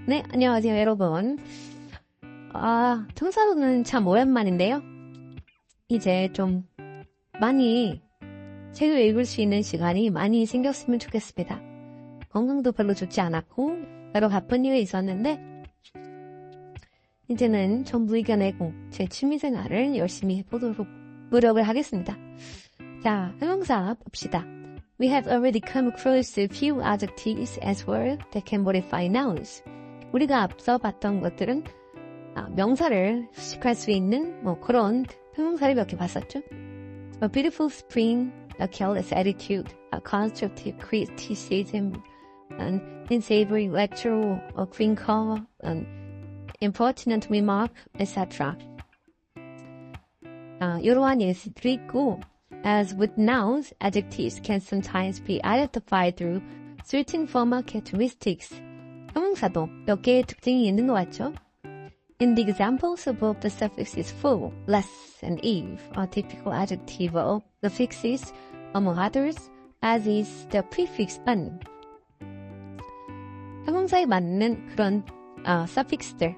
네, 안녕하세요, 여러분. 청사도는 참 오랜만인데요. 이제 좀 많이 책을 읽을 수 있는 시간이 많이 생겼으면 좋겠습니다. 건강도 별로 좋지 않았고, 여러 바쁜 일이 있었는데, 이제는 전부 이겨내고 제 취미생활을 열심히 해보도록 노력을 하겠습니다. 자, 형용사 봅시다. We have already come across a few adjectives as well that can modify nouns. 우리가 앞서 봤던 것들은 명사를 수식할 수 있는 그런 형용사를 몇 개 봤었죠. A beautiful spring, a careless attitude, a constructive criticism, an unsavory lecture, a green call, an impertinent remark, etc. 이러한 예시들이 있고, as with nouns, adjectives can sometimes be identified through certain formal characteristics. 형용사도 몇 개의 특징이 있는 것 같죠? In the examples above, the suffixes full, less, and eve are typical adjective of the fixes, among others, as is the prefix un. 형용사에 맞는 그런 suffix들,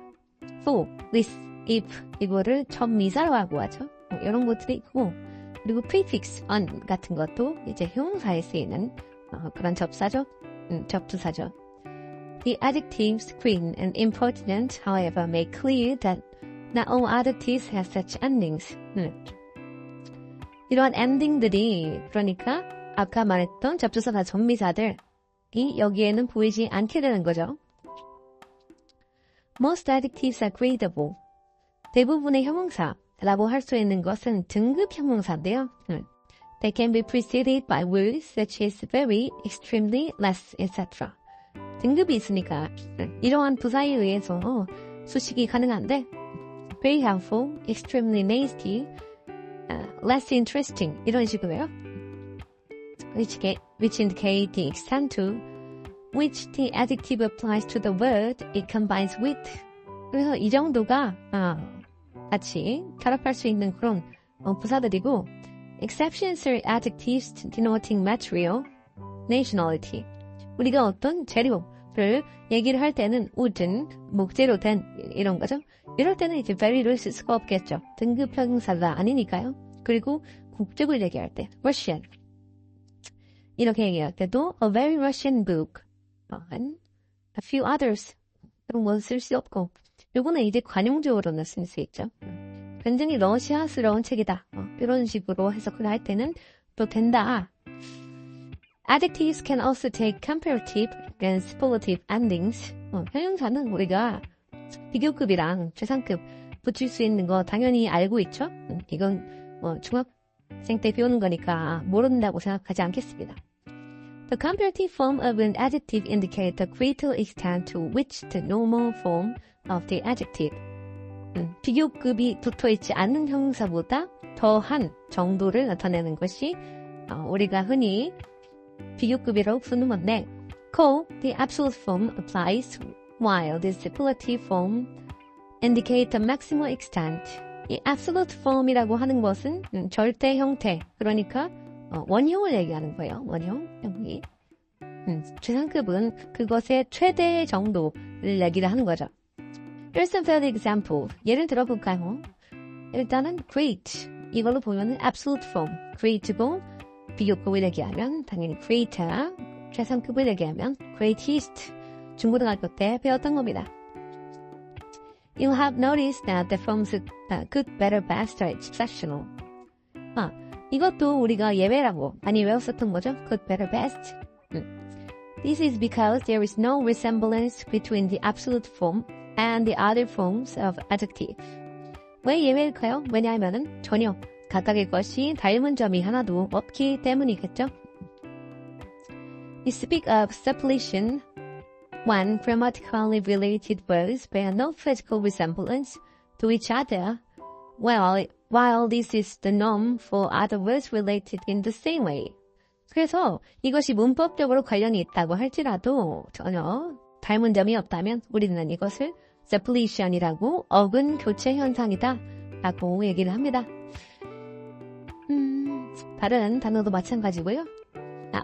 full, less, if 이거를 전미사라고 하죠. 이런 것들이 있고, 그리고 prefix un 같은 것도 이제 형용사에 쓰이는 그런 접사죠, 접두사죠. The adjectives green and impertinent, however, make clear that not all adjectives have such endings. 이러한 ending들이 그러니까 아까 말했던 접두사나 전미사들이 여기에는 보이지 않게 되는 거죠. Most adjectives are gradable. 대부분의 형용사라고 할 수 있는 것은 등급 형용사인데요. They can be preceded by words such as very, extremely, less, etc. 등급이 있으니까 이러한 부사에 의해서 수식이 가능한데 very helpful, extremely nasty, less interesting 이런 식으로요. which indicate the extent to which the adjective applies to the word it combines with. 그래서 이 정도가 같이 결합할 수 있는 그런 부사들이고 exceptions are adjectives denoting material, nationality. 우리가 어떤 재료를 얘기를 할 때는 우든, 목재로 된 이런 거죠. 이럴 때는 이제 very를 쓸 수가 없겠죠. 등급 형용사가 아니니까요. 그리고 국적을 얘기할 때 Russian 이렇게 얘기할 때도 a very Russian book and a few others 그런 건 쓸 수 없고 요거는 이제 관용적으로는 쓸 수 있죠. 굉장히 러시아스러운 책이다. 이런 식으로 해석을 할 때는 또 된다. Adjectives can also take comparative and superlative endings. 형용사는 우리가 비교급이랑 최상급 붙일 수 있는 거 당연히 알고 있죠? 이건 중학생 때 배우는 거니까 모른다고 생각하지 않겠습니다. The comparative form of an adjective indicates the greater extent to which the normal form of the adjective. 비교급이 붙어있지 않는 형용사보다 더한 정도를 나타내는 것이 우리가 흔히 비교급이라고 부르는 건데 call, the absolute form applies while the superlative form indicate the maximal extent. 이 absolute form이라고 하는 것은 절대 형태, 그러니까 원형을 얘기하는 거예요. 원형, 형이. 최상급은 그것의 최대 정도를 얘기를 하는 거죠. Here's some further example. 예를 들어볼까요? 일단은 great. 이걸로 보면은 absolute form. great고 비교급을 얘기하면 당연히 greater, 최상급을 얘기하면 greatest, 중고등학교 때 배웠던 겁니다. You'll have noticed that the forms good, better, best are exceptional. 이것도 우리가 예외라고 많이 외웠었던 거죠. good, better, best. This is because there is no resemblance between the absolute form and the other forms of adjective. 왜 예외일까요? 왜냐하면은 전혀 각각의 것이 닮은 점이 하나도 없기 때문이겠죠. You speak of suppletion when grammatically related words bear no physical resemblance to each other, while this is the norm for other words related in the same way. 그래서 이것이 문법적으로 관련이 있다고 할지라도 전혀 닮은 점이 없다면 우리는 이것을 suppletion이라고 어근 교체 현상이다 라고 얘기를 합니다. 다른 단어도 마찬가지고요.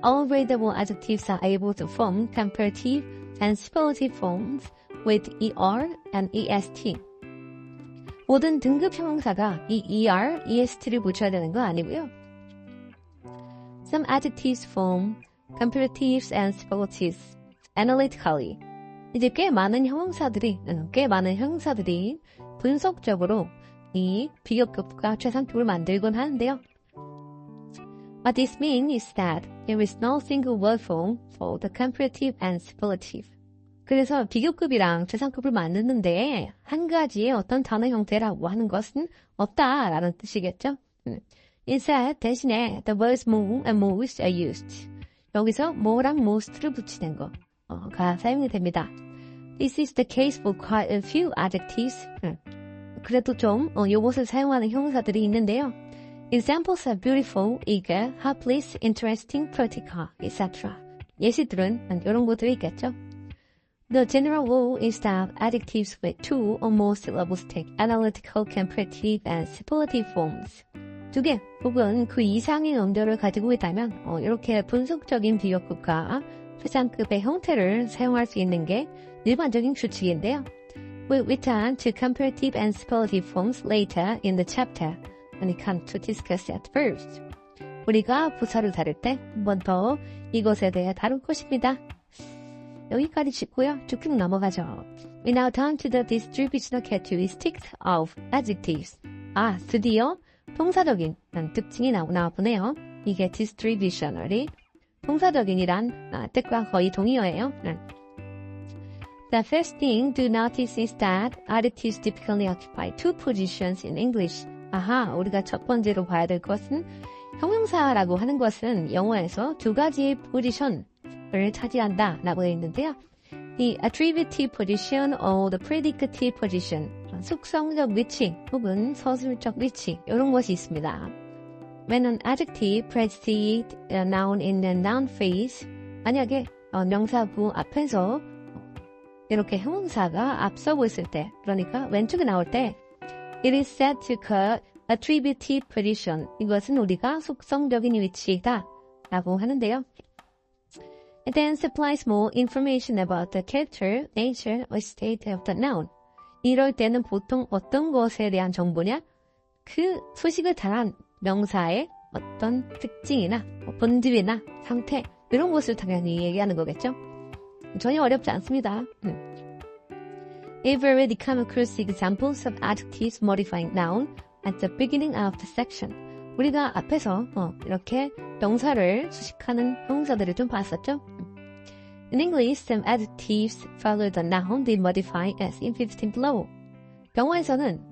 All readable adjectives are able to form comparative and superlative forms with er and est. 모든 등급 형용사가 이 er, est를 붙여야 되는 거 아니고요. Some adjectives form comparatives and superlatives analytically. 이제 꽤 많은 형용사들이 분석적으로 이 비교급과 최상급을 만들곤 하는데요. What this means is that there is no single word form for the comparative and superlative. 그래서 비교급이랑 최상급을 만드는데 한 가지의 어떤 단어 형태라고 하는 것은 없다라는 뜻이겠죠. Instead, 대신에 the words more and most are used. 여기서 more랑 most를 붙이는 거가 사용이 됩니다. This is the case for quite a few adjectives. 그래도 좀 요것을 사용하는 형용사들이 있는데요. Examples are beautiful, eager, helpless, interesting, practical, etc. 예시들은 이런 것들이 있겠죠. The general rule is that adjectives with two or more syllables take analytical, comparative, and superlative forms. 두 개 혹은 그 이상의 음절을 가지고 있다면 이렇게 분석적인 비교급과 최상급의 형태를 사용할 수 있는 게 일반적인 규칙인데요. We'll return to comparative and superlative forms later in the chapter when we come to discuss that first. 우리가 부사를 다룰 때 한 번 더 이것에 대해 다룰 것입니다. 여기까지 짚고요. 쭉쭉 넘어가죠. We now turn to the distributional characteristics of adjectives. 드디어 동사적인 특징이 나와보네요. 이게 distributional이 동사적인이란 뜻과 거의 동의어예요. The first thing to notice is that adjectives typically occupy two positions in English. 우리가 첫 번째로 봐야 될 것은 형용사라고 하는 것은 영어에서 두 가지의 포지션을 차지한다 라고 되어 있는데요. The attributive position or the predicative position, 숙성적 위치 혹은 서술적 위치 이런 것이 있습니다. When an adjective precedes a noun in the noun phrase, 만약에 명사구 앞에서 이렇게 형용사가 앞서고 있을 때, 그러니까 왼쪽에 나올 때 it is said to occur attributive position. 이것은 우리가 속성적인 위치이다 라고 하는데요. It then supplies more information about the character, nature, or state of the noun. 이럴 때는 보통 어떤 것에 대한 정보냐? 그 소식을 달한 명사의 어떤 특징이나 본질이나 상태 이런 것을 당연히 얘기하는 거겠죠. 전혀 어렵지 않습니다. We've already come across examples of adjectives modifying noun at the beginning of the section. 우리가 앞에서 이렇게 명사를 수식하는 형용사들을 좀 봤었죠. In English, some adjectives follow the noun they modify as in 15 below. 영어에서는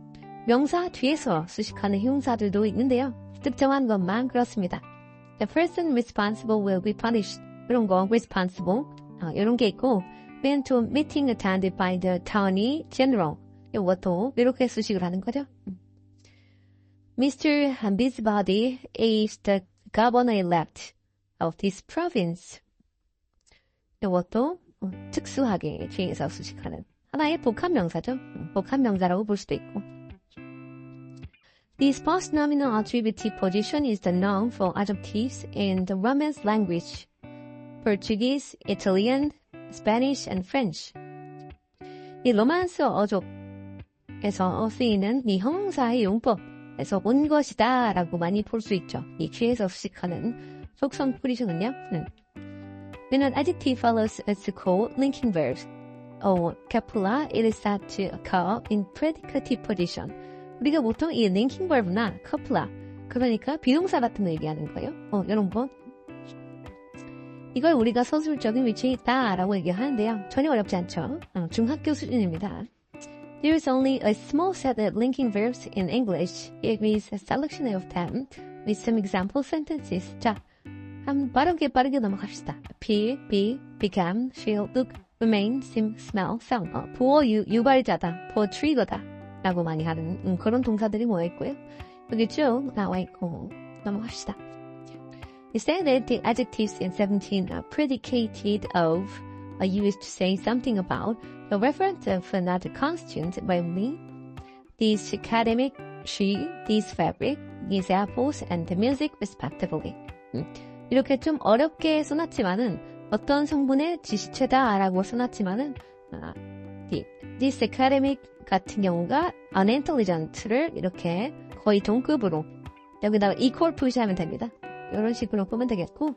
명사 뒤에서 수식하는 형용사들도 있는데요. 특정한 것만 그렇습니다. The person responsible will be punished. 이런 거 responsible 이런 게 있고 when to a meeting attended by the attorney general. 이것도 이렇게 수식을 하는 거죠. Mr. Busybody is the governor-elect of this province. 이것도 특수하게 뒤에서 수식하는 하나의 복합명사죠. 복합명사라고 볼 수도 있고. This postnominal attributive position is the noun for adjectives in the Romance language, Portuguese, Italian, Spanish, and French. 이 로만스 어족에서 쓰이는 이 형용사의 용법에서 온 것이다 라고 많이 볼 수 있죠. 이 뒤에서 수식하는 속성 포지션은요. When an adjective follows its called linking verbs or copula, it is said to occur in predicative position. 우리가 보통 이 linking verb나 copula, 그러니까 비동사 같은 거 얘기하는 거예요. 이런 거. 이걸 우리가 서술적인 위치에 있다라고 얘기하는데요. 전혀 어렵지 않죠. 중학교 수준입니다. There is only a small set of linking verbs in English. It is a selection of them with some example sentences. 자, 빠르게 넘어갑시다. appear, be, become, feel, look, remain, seem, smell, sound. 보어 유발자다, 보어 트리거다 라고 많이 하는 그런 동사들이 모여있고요. 여기 쭉 나와있고 넘어갑시다. It said that the adjectives in 17 are predicated of are used to say something about the reference of another constituent, namely this academic, she, this fabric, these apples, and the music, respectively. 이렇게 좀 어렵게 써놨지만은 어떤 성분의 지시체다라고 써놨지만은 this academic 같은 경우가 unintelligent를 이렇게 거의 동급으로 여기다가 equal 표시하면 됩니다. 이런 식으로 보면 되겠고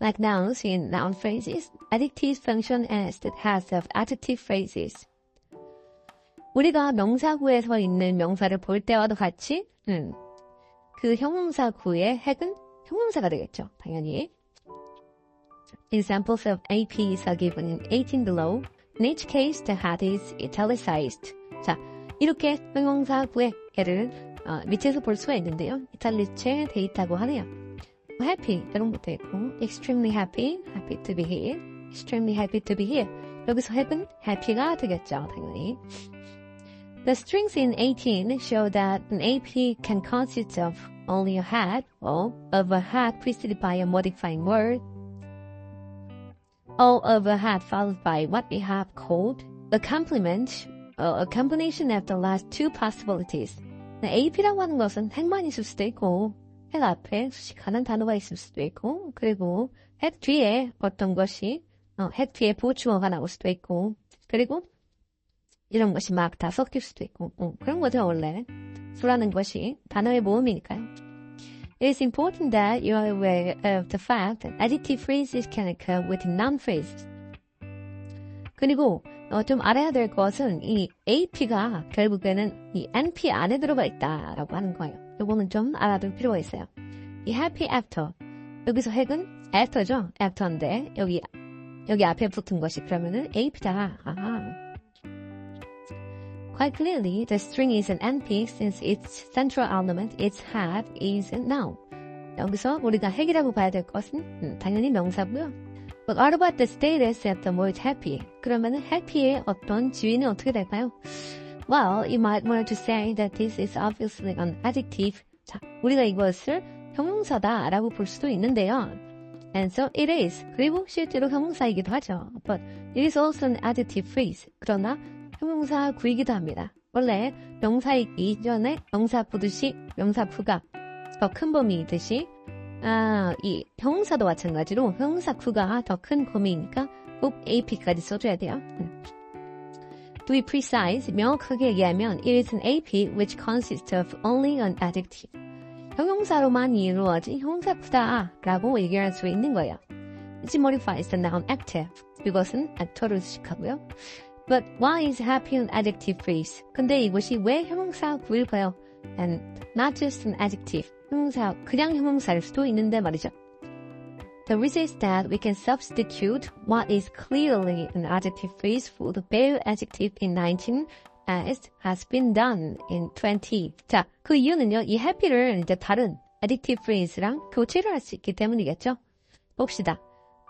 like nouns in noun phrases, adjectives function as the heads of adjective phrases. 우리가 명사구에 서 있는 명사를 볼 때와도 같이 그 형용사구의 핵은 형용사가 되겠죠. 당연히. Examples of APs are given in 18 below. In each case, the head is italicized. 자, 이렇게 형용사구의 얘를 밑에서 볼 수가 있는데요. 이탈리체 돼 있다고 하네요. happy 이런 것도 있고 extremely happy, happy to be here, extremely happy to be here. 여기서 have은 happy가 되겠죠. 당연히. The strings in 18 show that an AP can consist of only a head or of a head preceded by a modifying word, or of a head followed by what we have called a complement, a combination of the last two possibilities. AP라고 하는 것은 핵만 있을 수도 있고 핵 앞에 수식하는 단어가 있을 수도 있고 그리고 핵 뒤에 어떤 것이 핵 뒤에 보충어가 나올 수도 있고 그리고 이런 것이 막 다 섞일 수도 있고 그런 거죠 원래. 수라는 것이 단어의 모음이니까요. It is important that you are aware of the fact that adjective phrases can occur with noun phrases. 그리고 좀 알아야 될 것은 이 AP가 결국에는 이 NP 안에 들어가 있다라고 하는 거예요. 이거는 좀 알아둘 필요가 있어요. 이 happy after 여기서 핵은 after죠. after인데 여기 앞에 붙은 것이 그러면은 AP다. 아하. Quite clearly, the string is an NP since its central element, its head, is a noun. 여기서 우리가 핵이라고 봐야 될 것은 당연히 명사고요. But what about the status of the word happy? 그러면은 happy의 어떤 지위는 어떻게 될까요? Well, you might want to say that this is obviously an adjective. 자, 우리가 이것을 형용사다라고 볼 수도 있는데요. And so it is. 그리고 실제로 형용사이기도 하죠. But it is also an adjective phrase. 그러나 형용사구이기도 합니다. 원래 명사이기 이전에 명사 보듯이 명사구가 더 큰 범위이듯이 이 형용사도 마찬가지로 형용사구가 더 큰 범위이니까 꼭 AP까지 써줘야 돼요. To be precise, 명확하게 얘기하면 it is an AP which consists of only an adjective. 형용사로만 이루어진 형용사구다라고 얘기할 수 있는 거예요. It modifies the noun active. 이것은 actor를 수식하고요. But why is happy an adjective phrase? 근데 이것이 왜 형용사구일까요? And not just an adjective. 형용사, 그냥 형용사일 수도 있는데 말이죠. The reason is that we can substitute what is clearly an adjective phrase for the bare adjective in 19 as has been done in 20. 자, 그 이유는요. 이 happy를 이제 다른 adjective phrase랑 교체를 할 수 있기 때문이겠죠. 봅시다.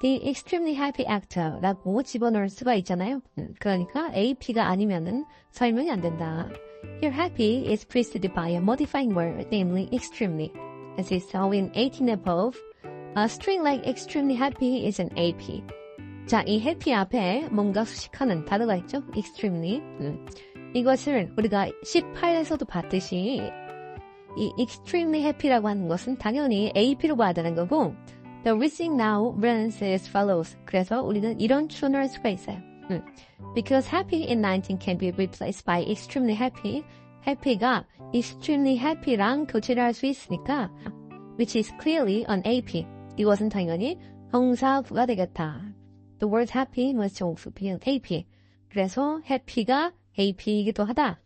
The extremely happy actor라고 집어넣을 수가 있잖아요. 그러니까 AP가 아니면은 설명이 안 된다. Here happy is preceded by a modifying word, namely extremely. As is so in 18 above, a string like extremely happy is an AP. 자, 이 happy 앞에 뭔가 수식하는 단어가 있죠? extremely. 이것을 우리가 18에서도 봤듯이 이 extremely happy라고 하는 것은 당연히 AP로 봐야 되는 거고 The reasoning now runs as follows. 그래서 우리는 이런 추론을 할 수가 있어요. Because happy in 19 can be replaced by extremely happy. happy가 extremely happy랑 교체를 할 수 있으니까 which is clearly an AP. 이것은 당연히 형사구가 되겠다. The word happy must also be an AP. 그래서 happy가 AP이기도 하다.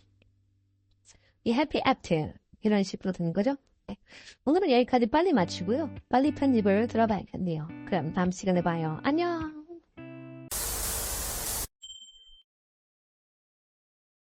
이 happy after 이런 식으로 되는 거죠. 네. 오늘은 여기까지 빨리 마치고요. 빨리 편집을 들어봐야겠네요. 그럼 다음 시간에 봐요. 안녕.